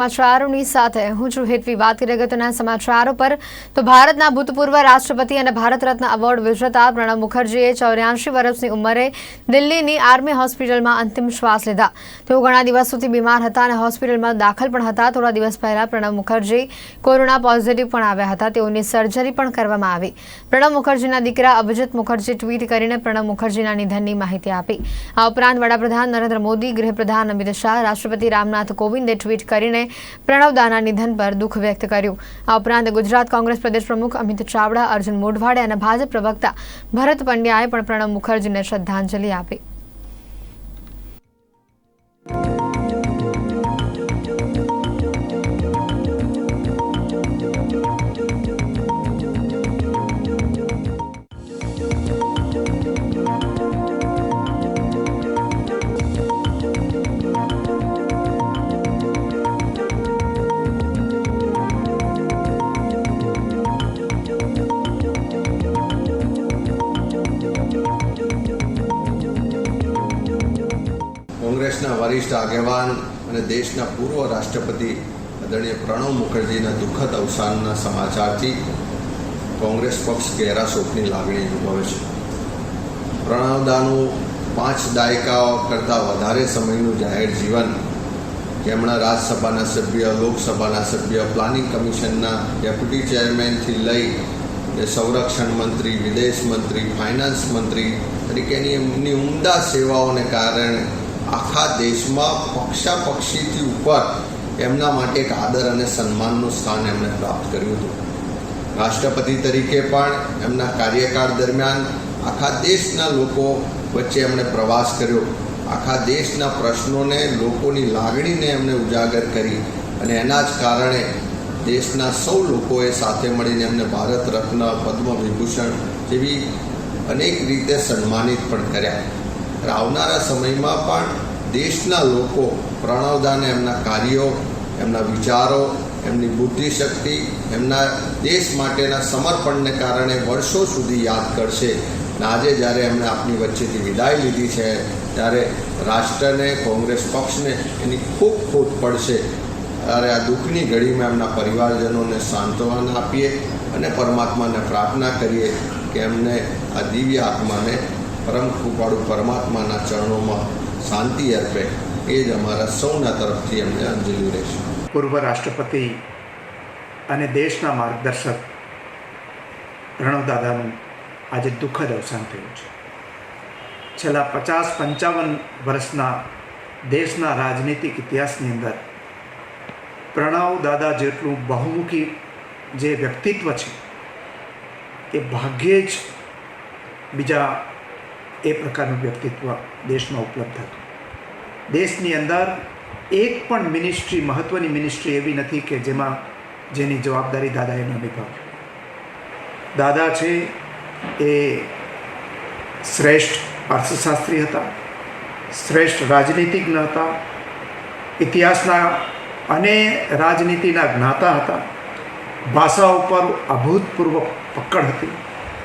સમાચારોની સાથે હું છું હેતવી. વાત કરી અગત્યના સમાચારો પર તો ભારતના ભૂતપૂર્વ રાષ્ટ્રપતિ અને ભારત રત્ન એવોર્ડ વિજેતા પ્રણવ મુખર્જીએ 84 વર્ષની ઉંમરે દિલ્હીની આર્મી હોસ્પિટલમાં અંતિમ શ્વાસ લીધા. તેઓ ઘણા દિવસોથી બીમાર હતા અને હોસ્પિટલમાં દાખલ પણ હતા. થોડા દિવસ પહેલા પ્રણવ મુખર્જી કોરોના પોઝિટિવ પણ આવ્યા હતા. તેઓની સર્જરી પણ કરવામાં આવી. પ્રણવ મુખર્જીના દીકરા અભિજીત મુખર્જીએ ટ્વીટ કરીને પ્રણવ મુખર્જીના નિધનની માહિતી આપી. આ ઉપરાંત વડાપ્રધાન નરેન્દ્ર મોદી, ગૃહપ્રધાન અમિત શાહ, રાષ્ટ્રપતિ રામનાથ કોવિંદે ટ્વીટ કરીને પ્રણવ દાના નિધન પર દુઃખ વ્યક્ત કર્યું. આ ઉપરાંત ગુજરાત કોંગ્રેસ પ્રદેશ પ્રમુખ અમિત ચાવડા, અર્જુન મોઢવાડે અને ભાજપ પ્રવક્તા ભરત પંડ્યાએ પણ પ્રણવ મુખર્જીને શ્રદ્ધાંજલિ આપી. કોંગ્રેસના વરિષ્ઠ આગેવાન અને દેશના પૂર્વ રાષ્ટ્રપતિ આદરણીય પ્રણવ મુખર્જીના દુઃખદ અવસાનના સમાચારથી કોંગ્રેસ પક્ષ ઘેરા શોકની લાગણી અનુભવે છે. પ્રણવદાનું 5 દાયકાઓ કરતાં વધારે સમયનું જાહેર જીવન, જેમણે રાજ્યસભાના સભ્ય, લોકસભાના સભ્ય, પ્લાનિંગ કમિશનના ડેપ્યુટી ચેરમેનથી લઈ સંરક્ષણ મંત્રી, વિદેશ મંત્રી, ફાઇનાન્સ મંત્રી તરીકેની એમની ઉમદા સેવાઓને કારણે આખા દેશમાં પક્ષાપક્ષીથી ઉપર એમના માટે એક આદર અને સન્માનનું સ્થાન એમણે પ્રાપ્ત કર્યું હતું. રાષ્ટ્રપતિ તરીકે પણ એમના કાર્યકાળ દરમિયાન આખા દેશના લોકો વચ્ચે એમણે પ્રવાસ કર્યો. આખા દેશના પ્રશ્નોને, લોકોની લાગણીને એમણે ઉજાગર કરી અને એના જ કારણે દેશના સૌ લોકોએ સાથે મળીને એમને ભારત રત્ન, પદ્મ વિભૂષણ જેવી અનેક રીતે સન્માનિત પણ કર્યા. આવનારા સમયમાં પણ દેશના લોકો પ્રણવદાને એમના કાર્યો, એમના વિચારો, એમની બુદ્ધિશક્તિ, એમના દેશ માટેના સમર્પણને કારણે વર્ષો સુધી યાદ કરશે. અને આજે જ્યારે એમણે આપણી વચ્ચેથી વિદાય લીધી છે, ત્યારે રાષ્ટ્રને, કોંગ્રેસ પક્ષને એની ખૂબ ખોટ પડશે. ત્યારે આ દુઃખની ઘડીમાં એમના પરિવારજનોને સાંત્વના આપીએ અને પરમાત્માને પ્રાર્થના કરીએ કે એમને આ દિવ્ય આત્માને પરમ કૃપાળુ પરમાત્માના ચરણોમાં શાંતિ અર્પે. એ જ અમારા સૌના તરફથી એમને અંજલિ રહેશે. પૂર્વ રાષ્ટ્રપતિ અને દેશના માર્ગદર્શક પ્રણવ દાદાનું આજે દુઃખદ અવસાન થયું છે. છેલ્લા 50-55 વર્ષના દેશના રાજનીતિક ઇતિહાસની અંદર પ્રણવ દાદા જેટલું બહુમુખી જે વ્યક્તિત્વ છે એ ભાગ્યે જ બીજા એ પ્રકારનું વ્યક્તિત્વ દેશમાં ઉપલબ્ધ હતું. દેશની અંદર એક પણ મિનિસ્ટ્રી, મહત્ત્વની મિનિસ્ટ્રી એવી નથી કે જેની જવાબદારી દાદાએ ન નિભાવી. દાદા છે એ શ્રેષ્ઠ અર્થશાસ્ત્રી હતા, શ્રેષ્ઠ રાજનીતિજ્ઞ હતા, ઇતિહાસના અને રાજનીતિના જ્ઞાતા હતા, ભાષા ઉપર અભૂતપૂર્વ પકડ હતી,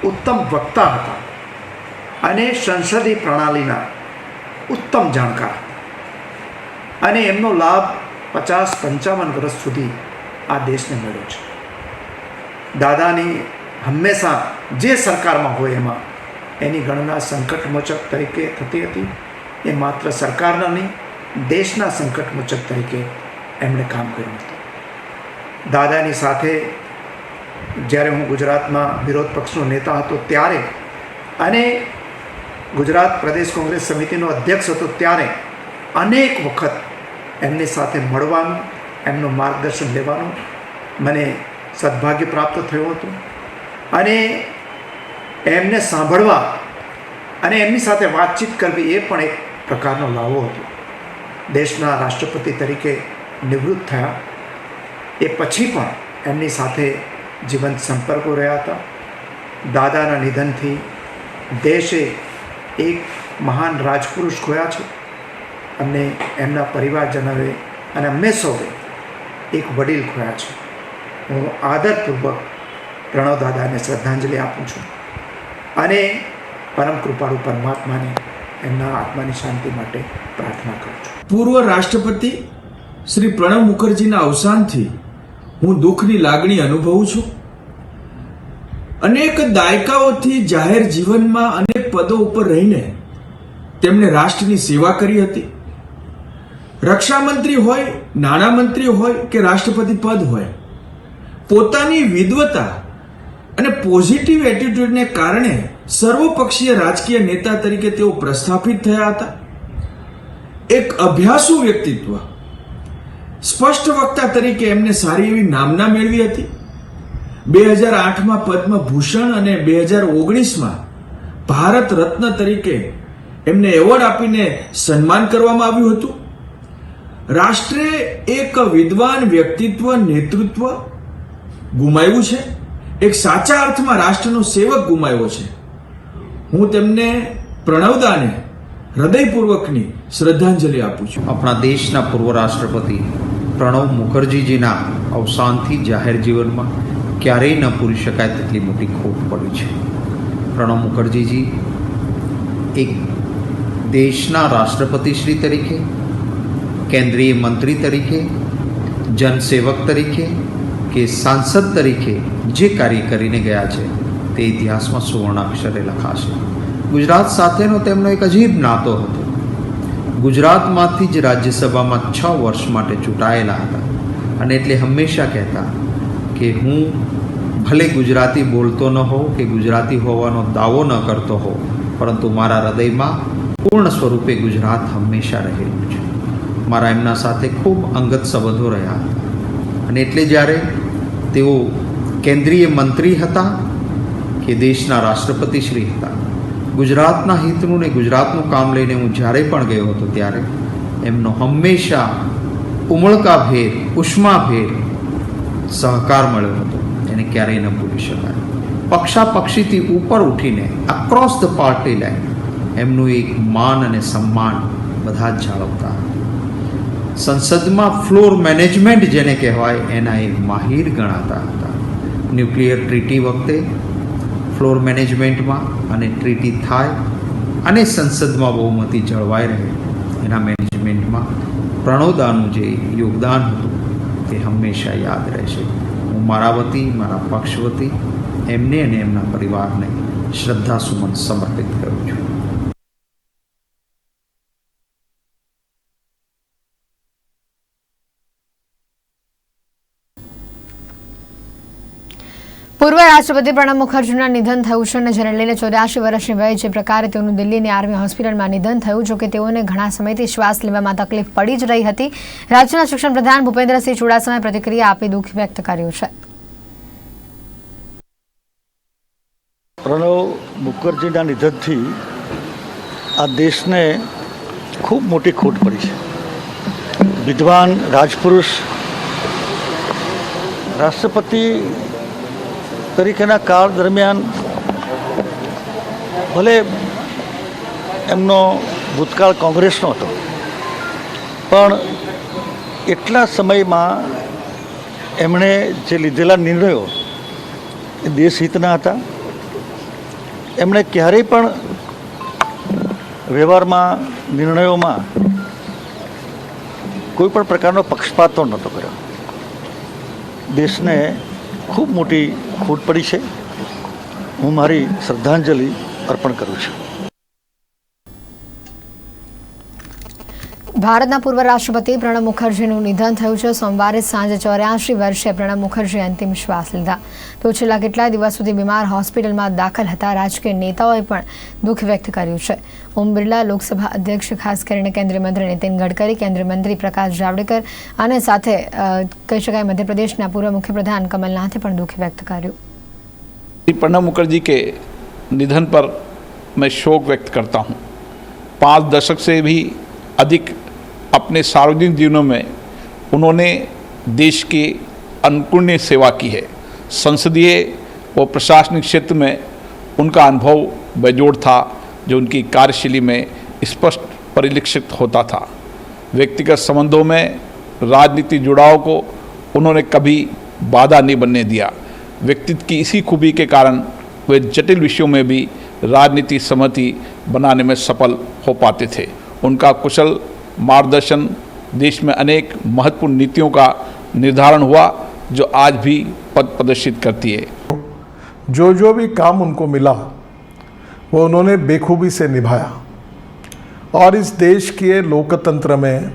ઉત્તમ વક્તા હતા અને સંસદીય પ્રણાલીના ઉત્તમ જાણકાર હતા. અને એમનો લાભ 50-55 વર્ષ સુધી આ દેશને મળ્યો છે. દાદાની હંમેશા જે સરકારમાં હોય એમાં એની ગણના સંકટમોચક તરીકે થતી હતી. એ માત્ર સરકારના નહીં, દેશના સંકટમોચક તરીકે એમણે કામ કર્યું હતું. દાદાની સાથે જ્યારે હું ગુજરાતમાં વિરોધ પક્ષનો નેતા હતો ત્યારે અને ગુજરાત પ્રદેશ કોંગ્રેસ સમિતિનો અધ્યક્ષ હતો ત્યારે અનેક વખત એમની સાથે મળવાનું, એમનું માર્ગદર્શન લેવાનું મને સદભાગ્ય પ્રાપ્ત થયું હતું. અને એમને સાંભળવા અને એમની સાથે વાતચીત કરવી એ પણ એક પ્રકારનો લાવો હતો. દેશના રાષ્ટ્રપતિ તરીકે નિવૃત્ત થયા એ પછી પણ એમની સાથે જીવંત સંપર્કો રહ્યા હતા. દાદાના નિધનથી દેશે એક મહાન રાજપુરુષ ખોયા છે. અમને એમના પરિવારજનોએ અને અમે સૌએ એક વડીલ ખોયા છે. હું આદરપૂર્વક પ્રણવ દાદાને શ્રદ્ધાંજલિ આપું છું અને પરમ કૃપાળુ પરમાત્માને એમના આત્માની શાંતિ માટે પ્રાર્થના કરું છું. પૂર્વ રાષ્ટ્રપતિ શ્રી પ્રણવ મુખર્જીના અવસાનથી હું દુઃખની લાગણી અનુભવું છું. અનેક દાયકાઓથી જાહેર જીવનમાં અનેક પદો ઉપર રહીને તેમણે રાષ્ટ્રની સેવા કરી હતી. રક્ષામંત્રી હોય, નાણામંત્રી હોય કે રાષ્ટ્રપતિ પદ હોય, પોતાની વિદ્વતા અને પોઝિટિવ એટીટ્યુડને કારણે સર્વપક્ષીય રાજકીય નેતા તરીકે તેઓ પ્રસ્થાપિત થયા હતા. એક અભ્યાસુ વ્યક્તિત્વ, સ્પષ્ટ વક્તા તરીકે એમને સારી એવી નામના મેળવી હતી. 2008માં પદ્મભૂષણ અને 2019માં ભારત રત્ન તરીકે એમને એવોર્ડ આપીને સન્માન કરવામાં આવ્યું હતું. રાષ્ટ્રે એક વિદ્વાન વ્યક્તિત્વ, નેતૃત્વ ગુમાવ્યું છે. એક સાચા અર્થમાં રાષ્ટ્રનો સેવક ગુમાવ્યો છે. હું તેમને પ્રણવદાને હૃદયપૂર્વકની શ્રદ્ધાંજલિ આપું છું. આપણા દેશના પૂર્વ રાષ્ટ્રપતિ પ્રણવ મુખર્જીજીના અવસાનથી જાહેર જીવનમાં ક્યારેય ન પૂરી શકાય તેટલી મોટી ખોટ પડી છે. પ્રણવ મુખર્જીજી એક દેશના રાષ્ટ્રપતિશ્રી તરીકે, કેન્દ્રીય મંત્રી તરીકે, જનસેવક તરીકે કે સાંસદ તરીકે જે કાર્ય કરીને ગયા છે તે ઇતિહાસમાં સુવર્ણાક્ષરે લખાશે. ગુજરાત સાથેનો તેમનો એક અજીબ નાતો હતો. ગુજરાતમાંથી જ રાજ્યસભામાં 6 વર્ષ માટે ચૂંટાયેલા હતા અને એટલે હંમેશા કહેતા કે હું ભલે ગુજરાતી બોલતો ન હોઉં કે ગુજરાતી હોવાનો દાવો ન કરતો હોઉં, પરંતુ મારા હૃદયમાં પૂર્ણ સ્વરૂપે ગુજરાત હંમેશા રહેલું છે. મારા એમના સાથે ખૂબ અંગત સંબંધો રહ્યા હતા અને એટલે જ્યારે તેઓ કેન્દ્રીય મંત્રી હતા કે દેશના રાષ્ટ્રપતિશ્રી હતા, ગુજરાતના હિતનું ને ગુજરાતનું કામ લઈને હું જ્યારે પણ ગયો હતો ત્યારે એમનો હંમેશા ઉમળકાભેર, ઉષ્માભેર સહકાર મળ્યો હતો. એને ક્યારેય ન ભૂલી શકાય. પક્ષાપક્ષીથી ઉપર ઉઠીને અક્રોસ ધ પાર્ટી લાઈન એમનું એક માન અને સન્માન બધા જ જાળવતા. સંસદમાં ફ્લોર મેનેજમેન્ટ જેને કહેવાય એના એ માહિર ગણાતા હતા. ન્યુક્લિયર ટ્રીટી વખતે ફ્લોર મેનેજમેન્ટમાં અને ટ્રીટી થાય અને સંસદમાં બહુમતી જળવાઈ રહે એના મેનેજમેન્ટમાં પ્રણવદાનું જે યોગદાન હતું તે હંમેશા યાદ રહેશે. હું મારા વતી, મારા પક્ષ વતી એમને અને એમના પરિવારને શ્રદ્ધાસુમન સમર્પિત કરું છું. પૂર્વ રાષ્ટ્રપતિ પ્રણવ મુખર્જીના નિધન થયું છે અને જેને લઈને 84 વર્ષની વયે જે પ્રકારે તેઓનું દિલ્હીની આર્મી હોસ્પિટલમાં નિધન થયું, જોકે તેઓને ઘણા સમયથી શ્વાસ લેવામાં તકલીફ પડી જ રહી હતી. રાજ્યના શિક્ષણ પ્રધાન ભૂપેન્દ્રસિંહ ચુડાસમાએ પ્રતિક્રિયા આપી દુઃખ વ્યક્ત કર્યું છે. પ્રણવ મુખર્જીના નિધનથી આ દેશને ખૂબ મોટી ખોટ પડી છે. વિદ્વાન રાજપુરુષ, રાષ્ટ્રપતિ તરીકેના કાળ દરમિયાન ભલે એમનો ભૂતકાળ કોંગ્રેસનો હતો, પણ એટલા સમયમાં એમણે જે લીધેલા નિર્ણયો એ દેશહિતના હતા. એમણે ક્યારેય પણ વ્યવહારમાં, નિર્ણયોમાં કોઈ પણ પ્રકારનો પક્ષપાત નહોતો કર્યો. દેશને ખૂબ મોટી ખોટ પડી છે. હું મારી શ્રદ્ધાંજલિ અર્પણ કરું છું. ભારતના પૂર્વ રાષ્ટ્રપતિ પ્રણવ મુખર્જીનું નિધન થયું છે. સોમવારે સાંજે 84 વર્ષે પ્રણવ મુખર્જીએ અંતિમ શ્વાસ લીધા. તો છેલ્લા કેટલાય દિવસ સુધી બીમાર હોસ્પિટલમાં દાખલ હતા. રાજકીય નેતાઓએ પણ દુઃખ વ્યક્ત કર્યું છે. ઓમ બિરલા, લોકસભા અધ્યક્ષ, ખાસ કરીને કેન્દ્રીય મંત્રી નીતિન ગડકરી, કેન્દ્રીય મંત્રી પ્રકાશ જાવડેકર અને સાથે કહી શકાય મધ્યપ્રદેશના પૂર્વ મુખ્યપ્રધાન કમલનાથે પણ દુઃખ व्यक्त કર્યું. प्रणब मुखर्जी के निधन पर मैं शोक व्यक्त करता हूँ. 5 दशक से भी अधिक अपने सार्वजनिक जीवनों में उन्होंने देश की अनुकरणीय सेवा की है. संसदीय व प्रशासनिक क्षेत्र में उनका अनुभव बेजोड़ था, जो उनकी कार्यशैली में स्पष्ट परिलक्षित होता था. व्यक्तिगत संबंधों में राजनीतिक जुड़ाव को उन्होंने कभी बाधा नहीं बनने दिया. व्यक्तित्व की इसी खूबी के कारण वे जटिल विषयों में भी राजनीतिक सहमति बनाने में सफल हो पाते थे. उनका कुशल मार्गदर्शन देश में अनेक महत्वपूर्ण नीतियों का निर्धारण हुआ जो आज भी पथ प्रदर्शित करती है। जो भी काम उनको मिला वो उन्होंने बेखूबी से निभाया और इस देश के लोकतंत्र में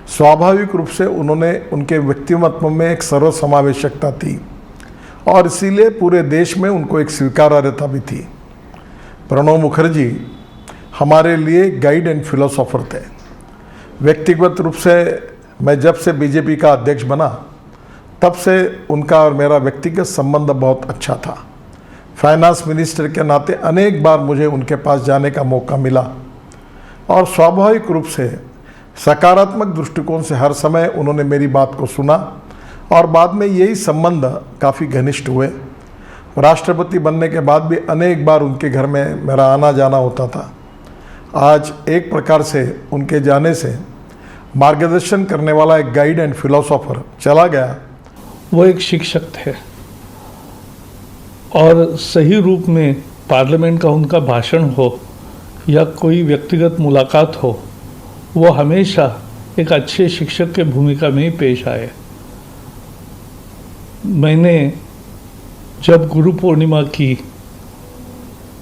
स्वाभाविक रूप से उन्होंने उनके व्यक्तिमत्व में एक सर्वसमावेशकता थी और इसीलिए पूरे देश में उनको एक स्वीकार्यता भी थी। प्रणब मुखर्जी हमारे लिए गाइड एंड फिलोसोफर थे। व्यक्तिगत रूप से मैं जब से बीजेपी का अध्यक्ष बना तब से उनका और मेरा व्यक्तिगत संबंध बहुत अच्छा था। फाइनेंस मिनिस्टर के नाते अनेक बार मुझे उनके पास जाने का मौका मिला और स्वाभाविक रूप से सकारात्मक दृष्टिकोण से हर समय उन्होंने मेरी बात को सुना और बाद में यही संबंध काफ़ी घनिष्ठ हुए। राष्ट्रपति बनने के बाद भी अनेक बार उनके घर में मेरा आना जाना होता था। आज एक प्रकार से उनके जाने से मार्गदर्शन करने वाला एक गाइड एंड फिलोसोफर चला गया। वो एक शिक्षक थे और सही रूप में पार्लियामेंट का उनका भाषण हो या कोई व्यक्तिगत मुलाकात हो, वो हमेशा एक अच्छे शिक्षक के भूमिका में ही पेश आए। मैंने जब गुरु पूर्णिमा की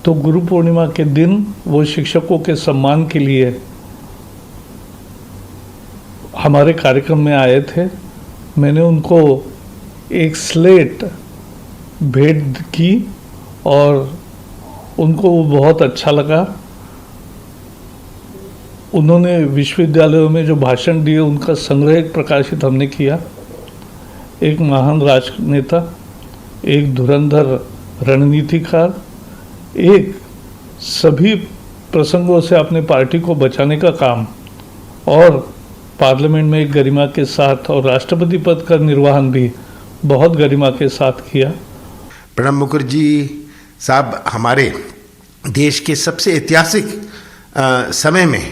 तो गुरु पूर्णिमा के दिन वो शिक्षकों के सम्मान के लिए हमारे कार्यक्रम में आए थे। मैंने उनको एक स्लेट भेंट की और उनको वो बहुत अच्छा लगा। उन्होंने विश्वविद्यालयों में जो भाषण दिए उनका संग्रह प्रकाशित हमने किया। एक महान राजनेता, एक धुरंधर रणनीतिकार, एक सभी प्रसंगों से अपने पार्टी को बचाने का काम और पार्लियामेंट में एक गरिमा के साथ और राष्ट्रपति पद का निर्वहन भी बहुत गरिमा के साथ किया। प्रणब मुखर्जी साहब हमारे देश के सबसे ऐतिहासिक समय में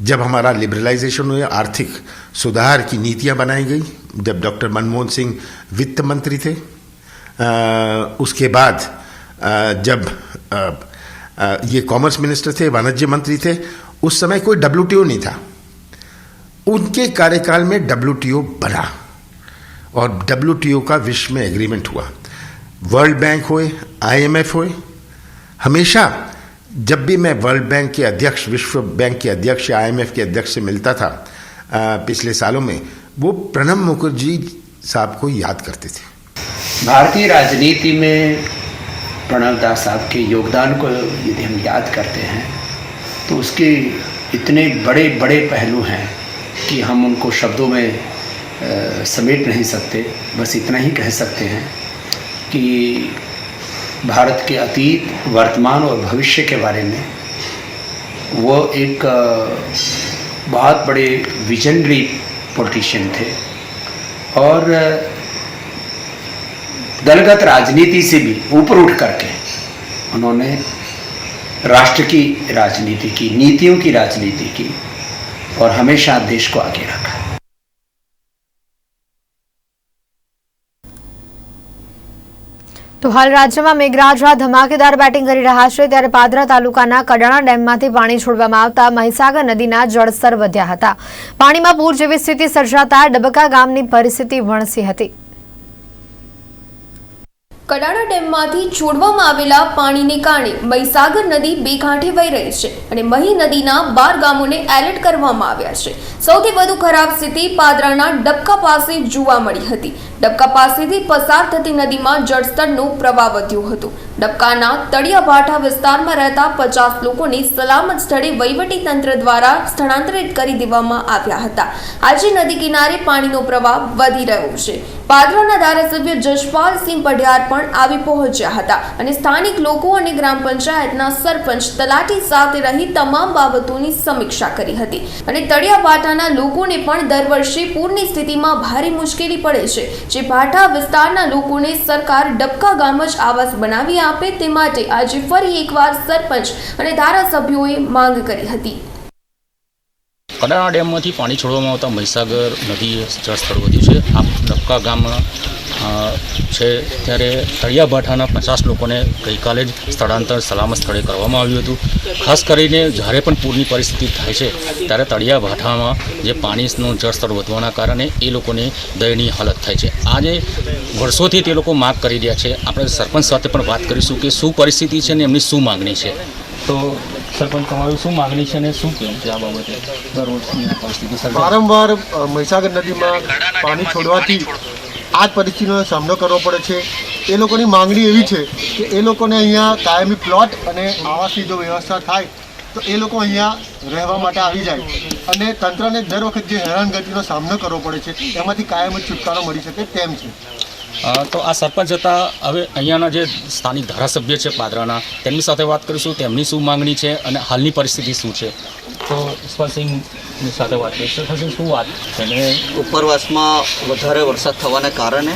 जब हमारा लिबरलाइजेशन हुआ, आर्थिक सुधार की नीतियां बनाई गई, जब डॉक्टर मनमोहन सिंह वित्त मंत्री थे, उसके बाद जब ये कॉमर्स मिनिस्टर थे, वाणिज्य मंत्री थे, उस समय कोई WTO नहीं था। उनके कार्यकाल में WTO बना और WTO का विश्व में एग्रीमेंट हुआ। वर्ल्ड बैंक हुए, IMF हुए। हमेशा जब भी मैं वर्ल्ड बैंक के अध्यक्ष, विश्व बैंक के अध्यक्ष या IMF के अध्यक्ष से मिलता था पिछले सालों में, वो प्रणब मुखर्जी साहब को याद करते थे। भारतीय राजनीति में प्रणब दास साहब के योगदान को यदि हम याद करते हैं तो उसके इतने बड़े बड़े पहलू हैं कि हम उनको शब्दों में समेट नहीं सकते। बस इतना ही कह सकते हैं कि भारत के अतीत, वर्तमान और भविष्य के बारे में वो एक बहुत बड़े विजनरी पॉलिटिशियन थे और दलगत राजनीति से भी ऊपर उठ करके उन्होंने राष्ट्र की राजनीति की, नीतियों की राजनीति की और हमेशा देश को आगे रखा। તો હાલ રાજ્યમાં મેઘરાજા ધમાકેદાર બેટિંગ કરી રહ્યા છે ત્યારે પાદરા તાલુકાના કડાણા ડેમમાંથી પાણી છોડવામાં આવતા મહીસાગર નદીના જળસ્તર વધ્યા હતા। પાણીમાં પૂર જેવી સ્થિતિ સર્જાતા ડબકા ગામની પરિસ્થિતિ વણસી હતી। કડાણા ડેમમાંથી છોડવામાં આવેલા પાણીને કારણે મહીસાગર નદી બે કાંઠે વહી રહી છે અને મહી નદીના 12 ગામોને એલર્ટ કરવામાં આવ્યા છે। સૌથી વધુ ખરાબ સ્થિતિ પાદરાના ડબકા પાસે જોવા મળી હતી। ડબકા પાસેથી પસાર થતી નદીમાં જળસ્તરનો પ્રવાહ વધ્યો હતો। ડબકાના તળિયાભાઠા વિસ્તારમાં રહેતા 50 લોકોને સલામત સ્થળે વહીવટી તંત્ર દ્વારા સ્થળાંતરિત કરી દેવામાં આવ્યા હતા। આજે નદી કિનારે પાણીનો પ્રવાહ વધી રહ્યો છે। પાદરાના ધારાસભ્ય જશપાલ સિંહ પઢિયાર પણ આવી પહોંચ્યા હતા અને સ્થાનિક લોકો અને ગ્રામ પંચાયતના સરપંચ તલાટી સાથે રહી તમામ બાબતોની સમીક્ષા કરી હતી અને તળિયાભાઠાના લોકોને પણ દર વર્ષે પૂરની સ્થિતિમાં ભારે મુશ્કેલી પડે છે જે ભાઠા વિસ્તારના લોકોને સરકાર ડબકા ગામ જ આવાસ બનાવી આપે તે માટે આજે ફરી એકવાર સરપંચ અને ધારાસભ્યોએ માંગ કરી હતી। કડાણા ડેમમાંથી પાણી છોડવામાં આવતા મહીસાગર નદી જળસ્તર વધ્યું છે। આ ડબકા ગામના છે ત્યારે તળિયા ભાઠાના 50 લોકોને ગઈકાલે જ સ્થળાંતર સલામત સ્થળે કરવામાં આવ્યું હતું. ખાસ કરીને જ્યારે પણ પૂરની પરિસ્થિતિ થાય છે ત્યારે તળિયા ભાઠામાં જે પાણીનું જળસ્તર વધવાના કારણે એ લોકોને દયનીય હાલત થાય છે. આજે વર્ષોથી તે લોકો માગ કરી રહ્યા છે. આપણે સરપંચ સાથે પણ વાત કરીશું કે શું પરિસ્થિતિ છે ને એમની શું માગણી છે. તો સરપંચ, તમારું શું માગણી છે અને શું કહેવું છે આ બાબતે? દર વર્ષની આ પરિસ્થિતિ વારંવાર મહીસાગર નદીમાં પાણી છોડવાથી આ જ પરિસ્થિતિનો સામનો કરવો પડે છે. એ લોકોની માંગણી એવી છે કે એ લોકોને અહીંયા કાયમી પ્લોટ અને આવાસની જો વ્યવસ્થા થાય તો એ લોકો અહીંયા રહેવા માટે આવી જાય અને તંત્રને દર વખત જે હેરાનગતિનો સામનો કરવો પડે છે એમાંથી કાયમ જ છુટકારો મળી શકે તેમ છે. તો આ સરપંચ હતા. હવે અહીંયાના જે સ્થાનિક ધારાસભ્ય છે પાદરાના, તેમની સાથે વાત કરીશું. તેમની શું માંગણી છે અને હાલની પરિસ્થિતિ શું છે. તો ઈશ્વરસિંહની સાથે વાત કરીશું. શું વાત છે? ઉપરવાસમાં વધારે વરસાદ થવાના કારણે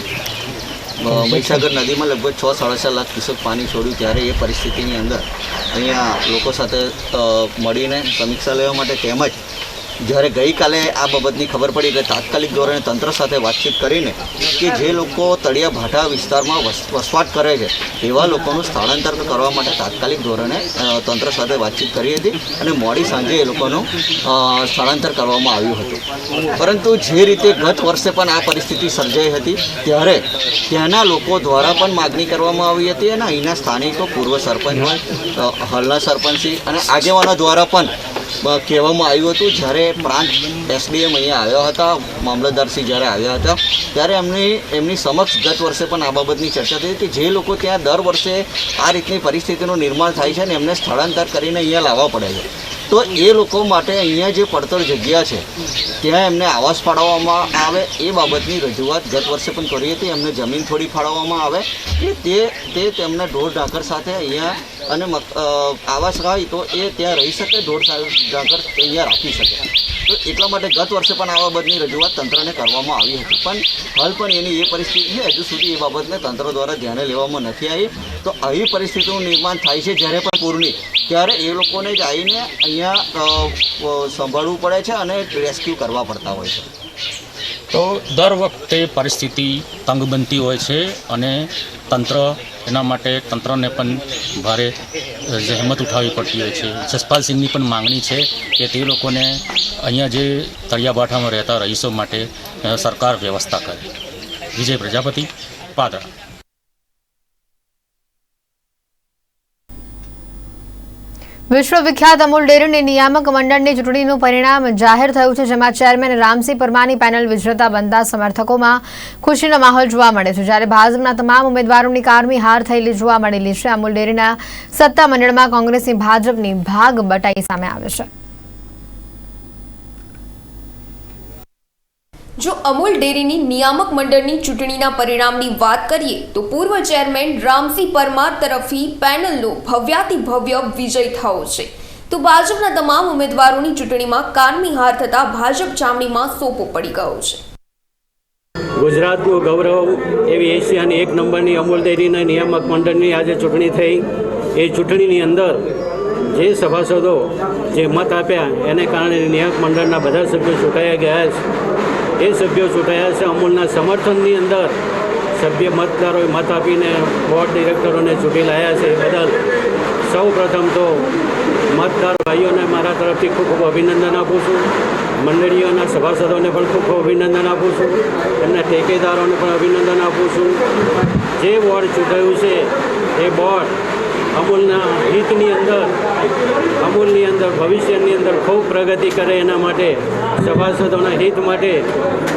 મહીસાગર નદીમાં લગભગ 6-6.5 લાખ ક્યુસેક પાણી છોડ્યું. ત્યારે એ પરિસ્થિતિની અંદર અહીંયા લોકો સાથે મળીને સમીક્ષા લેવા માટે તેમજ જ્યારે ગઈકાલે આ બાબતની ખબર પડી એટલે તાત્કાલિક ધોરણે તંત્ર સાથે વાતચીત કરીને કે જે લોકો તળિયા ભાઠા વિસ્તારમાં વસવાટ કરે છે એવા લોકોનું સ્થળાંતર કરવા માટે તાત્કાલિક ધોરણે તંત્ર સાથે વાતચીત કરી હતી અને મોડી સાંજે એ લોકોનું સ્થળાંતર કરવામાં આવ્યું હતું. પરંતુ જે રીતે ગત વર્ષે પણ આ પરિસ્થિતિ સર્જાઈ હતી ત્યારે ત્યાંના લોકો દ્વારા પણ માગણી કરવામાં આવી હતી અને અહીંના સ્થાનિકો, પૂર્વ સરપંચ હોય, હાલના સરપંચી અને આગેવાનો દ્વારા પણ કહેવામાં આવ્યું હતું. જ્યારે પ્રાંત એસડીએમ અહીંયા આવ્યા હતા, મામલતદારશ્રી જ્યારે આવ્યા હતા ત્યારે એમની સમક્ષ ગત વર્ષે પણ આ બાબતની ચર્ચા થઈ કે જે લોકો ત્યાં દર વર્ષે આ રીતની પરિસ્થિતિનું નિર્માણ થાય છે ને એમને સ્થળાંતર કરીને અહીંયા લાવવા પડે છે, તો એ લોકો માટે અહીંયા જે પડતર જગ્યા છે ત્યાં એમને આવાસ ફાળવવામાં આવે એ બાબતની રજૂઆત ગત વર્ષે પણ કરી હતી. એમને જમીન થોડી ફાળવવામાં આવે કે તે તેમને ઢોર ઢાંકર સાથે અહીંયા અને આવાસ હોય તો એ ત્યાં રહી શકે, ઢોર ઢાંકર અહીંયા રાખી શકે. તો એટલા માટે ગત વર્ષે પણ આ બાબતની રજૂઆત તંત્રને કરવામાં આવી હતી. પણ હાલ પણ એની એ પરિસ્થિતિ છે, હજુ સુધી એ બાબતને તંત્ર દ્વારા ધ્યાને લેવામાં નથી આવી. તો આવી પરિસ્થિતિનું નિર્માણ થાય છે જ્યારે પણ પૂરની, ત્યારે એ લોકોને જ આવીને અહીંયા સંભાળવું પડે છે અને રેસ્ક્યુ કરવા પડતા હોય છે. તો દર વખતે પરિસ્થિતિ તંગ બનતી હોય છે અને તંત્ર એના માટે તંત્રને પણ ભારે જહેમત ઉઠાવવી પડતી હોય છે. જસપાલસિંહની પણ માંગણી છે કે તે લોકોને અહીંયા જે તળિયા ભાઠામાં રહેતા રહીશો માટે સરકાર વ્યવસ્થા કરે. વિજય પ્રજાપતિ, પાદરા. વિશ્વવિખ્યાત અમૂલ ડેરીની નિયામક મંડળની ચૂંટણીનું પરિણામ જાહેર થયું છે, જેમાં ચેરમેન રામસિંહ પરમારની પેનલ વિજેતા બનતા સમર્થકોમાં ખુશીનો માહોલ જોવા મળે છે. જ્યારે ભાજપના તમામ ઉમેદવારોની કારમી હાર થયેલી જોવા મળેલી છે. અમૂલ ડેરીના સત્તા મંડળમાં કોંગ્રેસની ભાજપની ભાગ બટાઈ સામે આવે છે. જો અમૂલ ડેરીની નિયામક મંડળની ચૂંટણીના પરિણામની વાત કરીએ તો પૂર્વ ચેરમેન રામસિંહ પરમાર તરફથી પેનલનો ભવ્યાતિભવ્ય વિજય થયો છે, તો ભાજપના તમામ ઉમેદવારોની ચૂંટણીમાં કાનમી હાર થતા ભાજપ ચામડીમાં સોપો પડી ગયો છે. ગુજરાતનું ગૌરવ એવી એશિયાની 1 નંબરની અમૂલ ડેરીના નિયામક મંડળની આજે ચૂંટણી થઈ. એ ચૂંટણીની અંદર જે સભાસદો જે મત આપ્યા એને કારણે નિયામક મંડળના બધા સભ્યો ચૂંટાયા ગયા છે. એ સભ્યો ચૂંટાયા છે અમૂલના સમર્થનની અંદર સભ્ય મતદારોએ મત આપીને બોર્ડ ડિરેક્ટરોને ચૂંટી લાવ્યા છે. એ બદલ સૌ પ્રથમ તો મતદાર ભાઈઓને મારા તરફથી ખૂબ ખૂબ અભિનંદન આપું છું. મંડળીઓના સભાસદોને પણ ખૂબ ખૂબ અભિનંદન આપું છું. એમના ટેકેદારોને પણ અભિનંદન આપું છું. જે બોર્ડ ચૂંટાયું છે એ બોર્ડ અમૂલના હિતની અંદર ભવિષ્યની અંદર ખૂબ પ્રગતિ કરે એના માટે, સભાસદોના હિત માટે,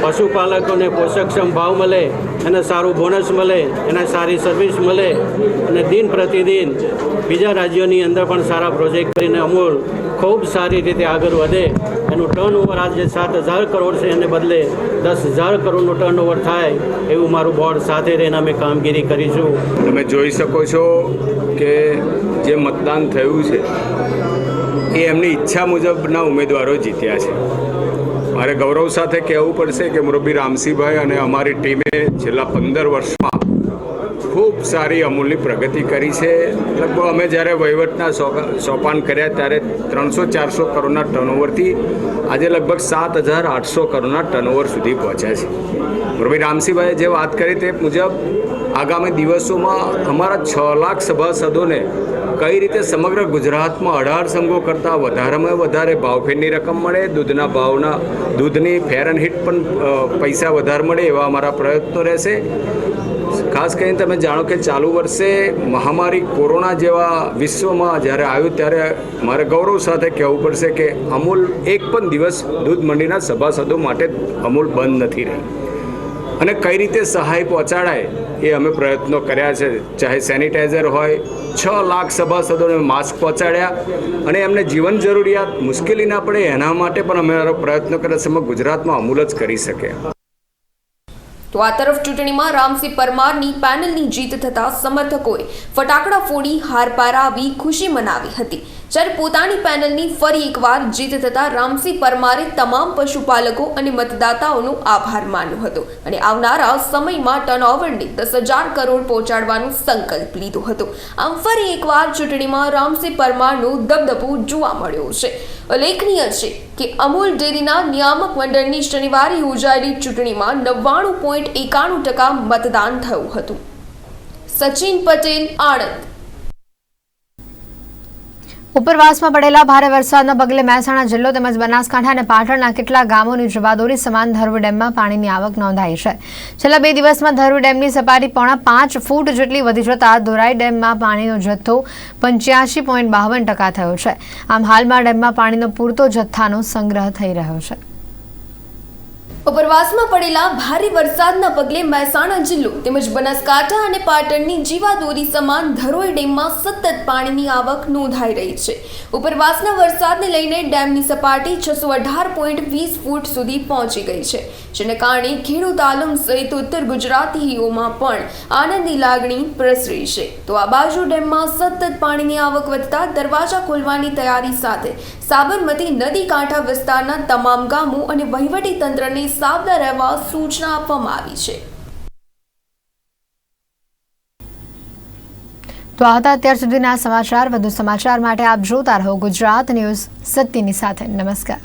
પશુપાલકોને પોષકક્ષમ ભાવ મળે, એને સારું બોનસ મળે, એને સારી સર્વિસ મળે અને દિન પ્રતિદિન બીજા રાજ્યોની અંદર પણ સારા પ્રોજેક્ટ કરીને અમૂલ ખૂબ સારી રીતે આગળ વધે. એનું ટર્નઓવર આજે 7,000 કરોડ છે એને બદલે 10,000 કરોડનું ટર્નઓવર થાય એવું મારું બોર્ડ સાથે રહીને અમે કામગીરી કરીશું. તમે જોઈ શકો છો કે જે મતદાન થયું છે એ એમની ઈચ્છા મુજબના ઉમેદવારો જીત્યા છે. મારે ગૌરવ સાથે કહેવું પડશે કે મુરબ્બી રામસિંહભાઈ અને અમારી ટીમે છેલ્લા 15 વર્ષમાં ખૂબ સારી અમૂલની પ્રગતિ કરી છે. લગભગ અમે જ્યારે વહીવટના સોપાન કર્યા ત્યારે 300-400 કરોડના ટર્નઓવરથી આજે લગભગ 7,800 કરોડના ટર્નઓવર સુધી પહોંચ્યા છે. મોરબી રામસિંહભાઈએ જે વાત કરી તે મુજબ આગામી દિવસોમાં અમારા 6 લાખ સભાસદોને કઈ રીતે સમગ્ર ગુજરાતમાં 18 સંઘો કરતાં વધારેમાં વધારે ભાવફેરની રકમ મળે, દૂધની ફેર એન્ડ હીટ પણ પૈસા વધારે મળે એવા અમારા પ્રયત્નો રહેશે. ખાસ કરીને તમે જાણો કે ચાલુ વર્ષે મહામારી કોરોના જેવા વિશ્વમાં જ્યારે આવ્યું ત્યારે મારે ગૌરવ સાથે કહેવું પડશે કે અમૂલ એક પણ દિવસ દૂધ મંડીના સભાસદો માટે અમૂલ બંધ નથી રહી અને કઈ રીતે સહાય પહોંચાડાય એ અમે પ્રયત્નો કર્યા છે. ચાહે સેનિટાઈઝર હોય, 6 લાખ સભાસદોને માસ્ક પહોંચાડ્યા અને એમને જીવન જરૂરિયાત મુશ્કેલી ના પડે એના માટે પણ અમે પ્રયત્નો કર્યા. સમગ્ર ગુજરાતમાં અમૂલ જ કરી શકે. તો આ તરફ ચૂંટણીમાં રામસિંહ પરમારની પેનલની જીત થતા સમર્થકોએ ફટાકડા ફોડી હારપારા આવી ખુશી મનાવી હતી. જ્યારે પોતાની પેનલની ફરી એકવાર જીત થતા રામસિંહ પરમારે તમામ પશુપાલકો અને મતદાતાઓનો આભાર માન્યો હતો અને આવનારા સમયમાં ટર્નઓવરને 10,000 કરોડ પહોંચાડવાનો સંકલ્પ લીધો હતો. આમ ફરી એકવાર ચૂંટણીમાં રામસિંહ પરમારનો દબદબો જોવા મળ્યો છે. ઉલ્લેખનીય છે કે અમૂલ ડેરીના નિયામક મંડળની શનિવારે યોજાયેલી ચૂંટણીમાં 99.91% મતદાન થયું હતું. સચિન પટેલ, આણંદ. ઉપરવાસમાં પડેલા ભારે વરસાદના પગલે મહેસાણા જિલ્લો તેમજ બનાસકાંઠા અને પાટણના કેટલાક ગામોની જીવાદોરી સમાન ધરવી ડેમમાં પાણીની આવક નોંધાઈ છે. છેલ્લા 2 દિવસમાં ધરવી ડેમની સપાટી 5 ફૂટ જેટલી વધી જતા ધોરાઈ ડેમમાં પાણીનો જથ્થો 85.52% થયો છે. આમ હાલમાં ડેમમાં પાણીનો પૂરતો જથ્થાનો સંગ્રહ થઈ રહ્યો છે. ઉપરવાસમાં પડેલા ભારે વરસાદના પગલે મહેસાણા જિલ્લો તેમજ બનાસકાંઠા અને પાટણની જીવાદોરી સમાન ધરોઈ ડેમમાં સતત પાણીની આવક નોંધાઈ રહી છે. ઉપરવાસના વરસાદને લઈને ડેમની સપાટી 618.20 ફૂટ સુધી પહોંચી ગઈ છે, જેને કારણે ખેડૂત આલમ સહિત ઉત્તર ગુજરાતીઓમાં પણ આનંદની લાગણી પ્રસરી છે. તો આ બાજુ ડેમમાં સતત પાણીની આવક વધતા દરવાજા ખોલવાની તૈયારી સાથે સાબરમતી નદી કાંઠા વિસ્તારના તમામ ગામો અને વહીવટી તંત્રને સાવધાન રહેવા સૂચના આપવામાં આવી છે. તો આ હતા અત્યાર સુધીના સમાચાર. વધુ સમાચાર માટે આપ જોતા રહો ગુજરાત ન્યૂઝ સત્યની સાથે. નમસ્કાર.